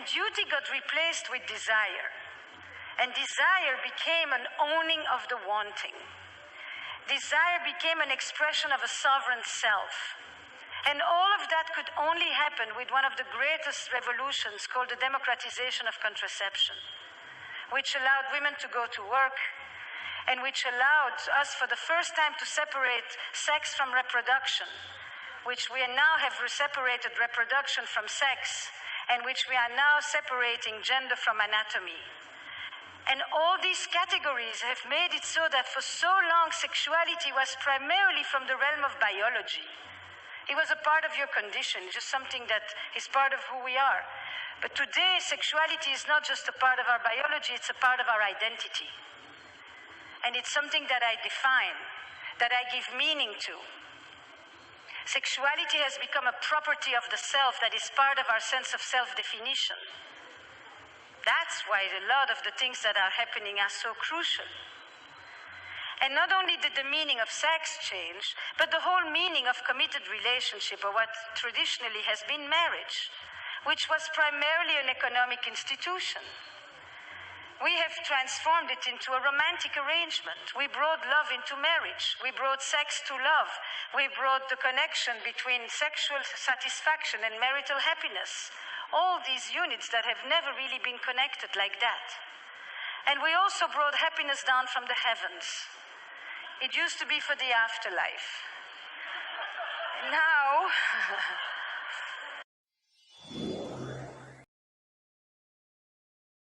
duty got replaced with desire. And desire became an owning of the wanting. Desire became an expression of a sovereign self. And all of that could only happen with one of the greatest revolutions called the democratization of contraception, which allowed women to go to work and which allowed us for the first time to separate sex from reproduction, which we now have separated reproduction from sex, and which we are now separating gender from anatomy. And all these categories have made it so that for so long sexuality was primarily from the realm of biology. It was a part of your condition, just something that is part of who we are. But today, sexuality is not just a part of our biology, it's a part of our identity. And it's something that I define, that I give meaning to. Sexuality has become a property of the self that is part of our sense of self-definition. That's why a lot of the things that are happening are so crucial. And not only did the meaning of sex change, but the whole meaning of committed relationship, or what traditionally has been marriage, which was primarily an economic institution. We have transformed it into a romantic arrangement. We brought love into marriage. We brought sex to love. We brought the connection between sexual satisfaction and marital happiness. All these units that have never really been connected like that. And we also brought happiness down from the heavens. It used to be for the afterlife. Now,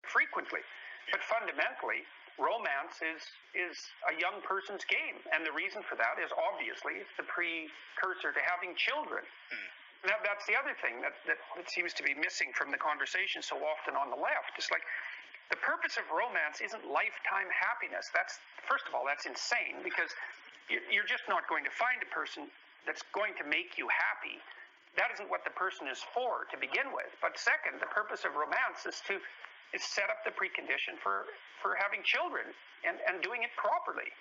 frequently, but fundamentally, romance is a young person's game. And the reason for that is obviously it's the precursor to having children. Now, that's the other thing that seems to be missing from the conversation so often on the left. It's like the purpose of romance isn't lifetime happiness. First of all, that's insane, because you're just not going to find a person that's going to make you happy. That isn't what the person is for to begin with. But second, the purpose of romance is set up the precondition for having children and doing it properly.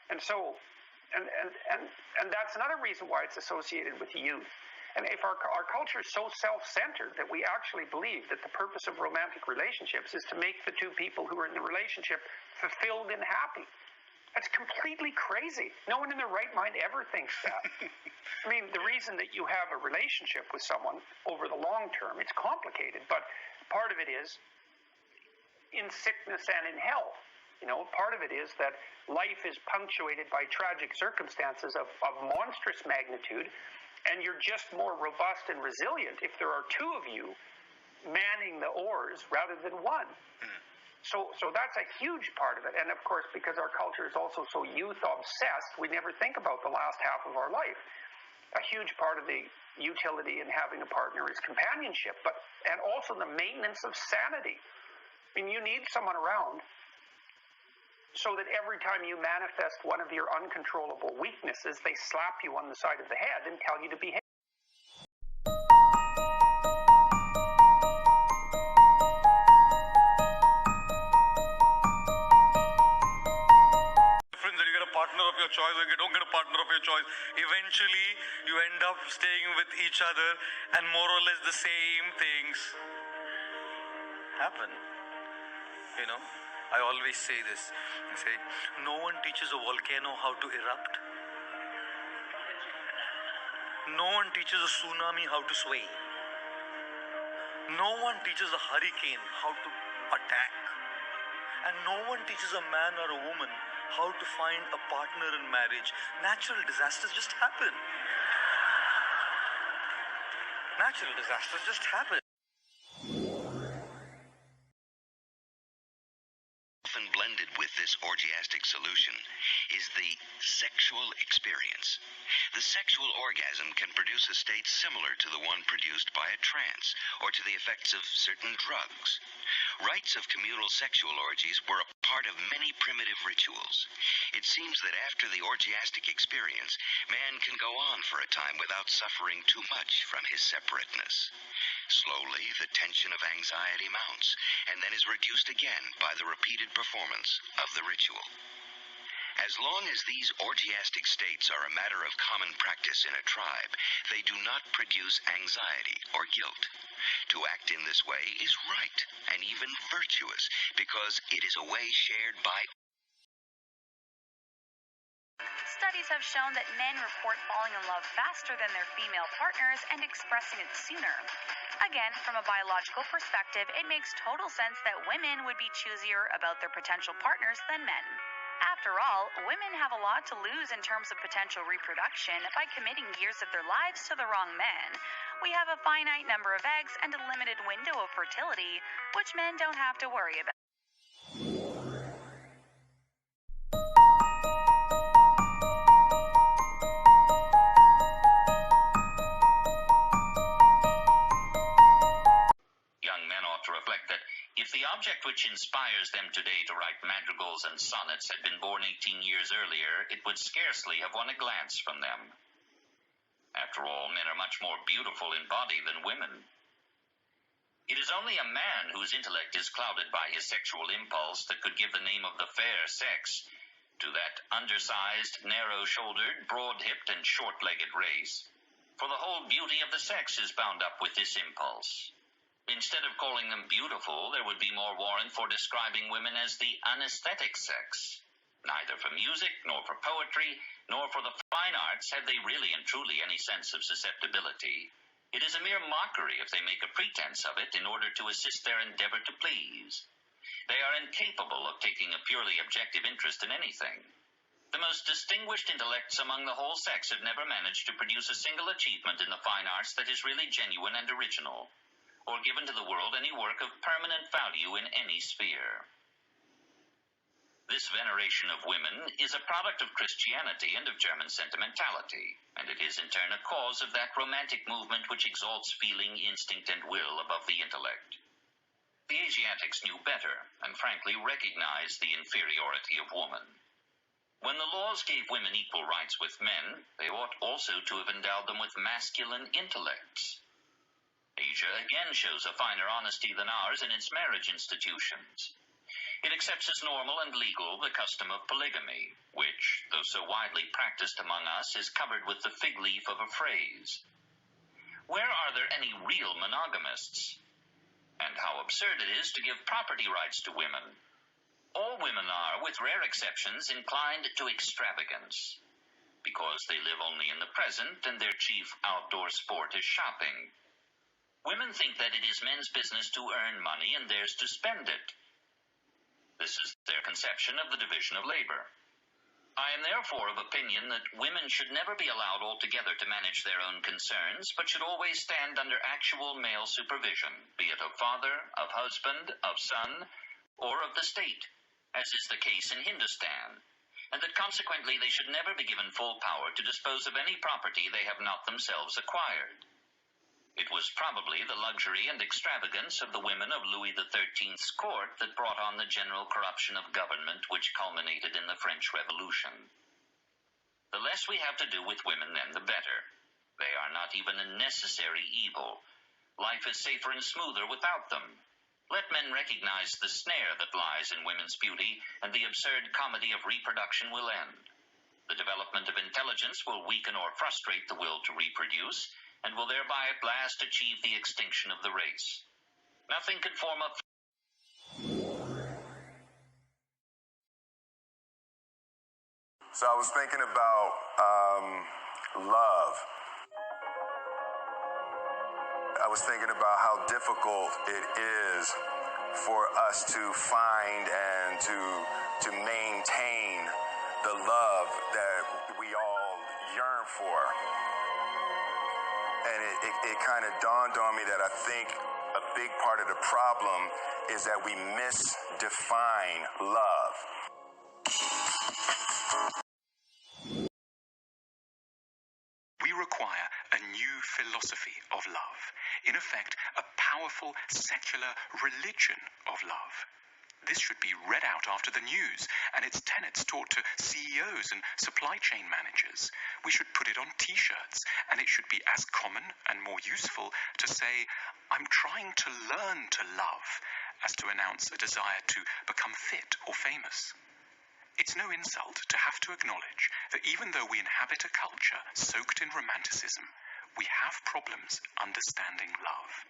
And so, and that's another reason why it's associated with youth. And if our culture is so self-centered that we actually believe that the purpose of romantic relationships is to make the two people who are in the relationship fulfilled and happy, that's completely crazy. No one in their right mind ever thinks that. I mean, the reason that you have a relationship with someone over the long term, it's complicated, but part of it is in sickness and in health. You know, part of it is that life is punctuated by tragic circumstances of monstrous magnitude, and you're just more robust and resilient if there are two of you manning the oars rather than one. So that's a huge part of it. And of course, because our culture is also so youth obsessed, we never think about the last half of our life. A huge part of the utility in having a partner is companionship, and also the maintenance of sanity. I mean, you need someone around so that every time you manifest one of your uncontrollable weaknesses, they slap you on the side of the head and tell you to behave. That you get a partner of your choice or you don't get a partner of your choice. Eventually, you end up staying with each other and more or less the same things happen. You know, I always say this. I say, no one teaches a volcano how to erupt. No one teaches a tsunami how to sway. No one teaches a hurricane how to attack. And no one teaches a man or a woman how to find a partner in marriage. Natural disasters just happen. Natural disasters just happen. Often blended with this orgiastic solution is the sexual experience. The sexual orgasm can produce a state similar to the one produced by a trance or to the effects of certain drugs. Rites of communal sexual orgies were a part of many primitive rituals. It seems that after the orgiastic experience, man can go on for a time without suffering too much from his separateness. Slowly, the tension of anxiety mounts and then is reduced again by the repeated performance of the ritual. As long as these orgiastic states are a matter of common practice in a tribe, they do not produce anxiety or guilt. To act in this way is right and even virtuous because it is a way shared by Studies have shown that men report falling in love faster than their female partners and expressing it sooner. Again, from a biological perspective, it makes total sense that women would be choosier about their potential partners than men. After all, women have a lot to lose in terms of potential reproduction by committing years of their lives to the wrong men. We have a finite number of eggs and a limited window of fertility, which men don't have to worry about. Young men ought to reflect that if the object which inspires them today to write madrigals and sonnets had been born 18 years earlier, it would scarcely have won a glance from them. After all, men are much more beautiful in body than women. It is only a man whose intellect is clouded by his sexual impulse that could give the name of the fair sex to that undersized, narrow-shouldered, broad-hipped, and short-legged race. For the whole beauty of the sex is bound up with this impulse. Instead of calling them beautiful, there would be more warrant for describing women as the unaesthetic sex. Neither for music, nor for poetry, nor for the fine arts have they really and truly any sense of susceptibility. It is a mere mockery if they make a pretense of it in order to assist their endeavor to please. They are incapable of taking a purely objective interest in anything. The most distinguished intellects among the whole sex have never managed to produce a single achievement in the fine arts that is really genuine and original, or given to the world any work of permanent value in any sphere. This veneration of women is a product of Christianity and of German sentimentality, and it is in turn a cause of that romantic movement which exalts feeling, instinct, and will above the intellect. The Asiatics knew better, and frankly recognized the inferiority of woman. When the laws gave women equal rights with men, they ought also to have endowed them with masculine intellects. Asia again shows a finer honesty than ours in its marriage institutions. It accepts as normal and legal the custom of polygamy, which, though so widely practiced among us, is covered with the fig leaf of a phrase. Where are there any real monogamists? And how absurd it is to give property rights to women. All women are, with rare exceptions, inclined to extravagance, because they live only in the present and their chief outdoor sport is shopping. Women think that it is men's business to earn money and theirs to spend it. This is their conception of the division of labor. I am therefore of opinion that women should never be allowed altogether to manage their own concerns, but should always stand under actual male supervision, be it of father, of husband, of son, or of the state, as is the case in Hindustan, and that consequently they should never be given full power to dispose of any property they have not themselves acquired. It was probably the luxury and extravagance of the women of Louis XIII's court that brought on the general corruption of government which culminated in the French Revolution. The less we have to do with women, then, the better. They are not even a necessary evil. Life is safer and smoother without them. Let men recognize the snare that lies in women's beauty, and the absurd comedy of reproduction will end. The development of intelligence will weaken or frustrate the will to reproduce, and will thereby at last achieve the extinction of the race. Nothing can form a... So I was thinking about love. I was thinking about how difficult it is for us to find and to maintain the love that we all yearn for. And it kind of dawned on me that I think a big part of the problem is that we misdefine love. We require a new philosophy of love. In effect, a powerful secular religion of love. This should be read out after the news, and its tenets taught to CEOs and supply chain managers. We should put it on T-shirts, and it should be as common and more useful to say, "I'm trying to learn to love," as to announce a desire to become fit or famous. It's no insult to have to acknowledge that even though we inhabit a culture soaked in romanticism, we have problems understanding love.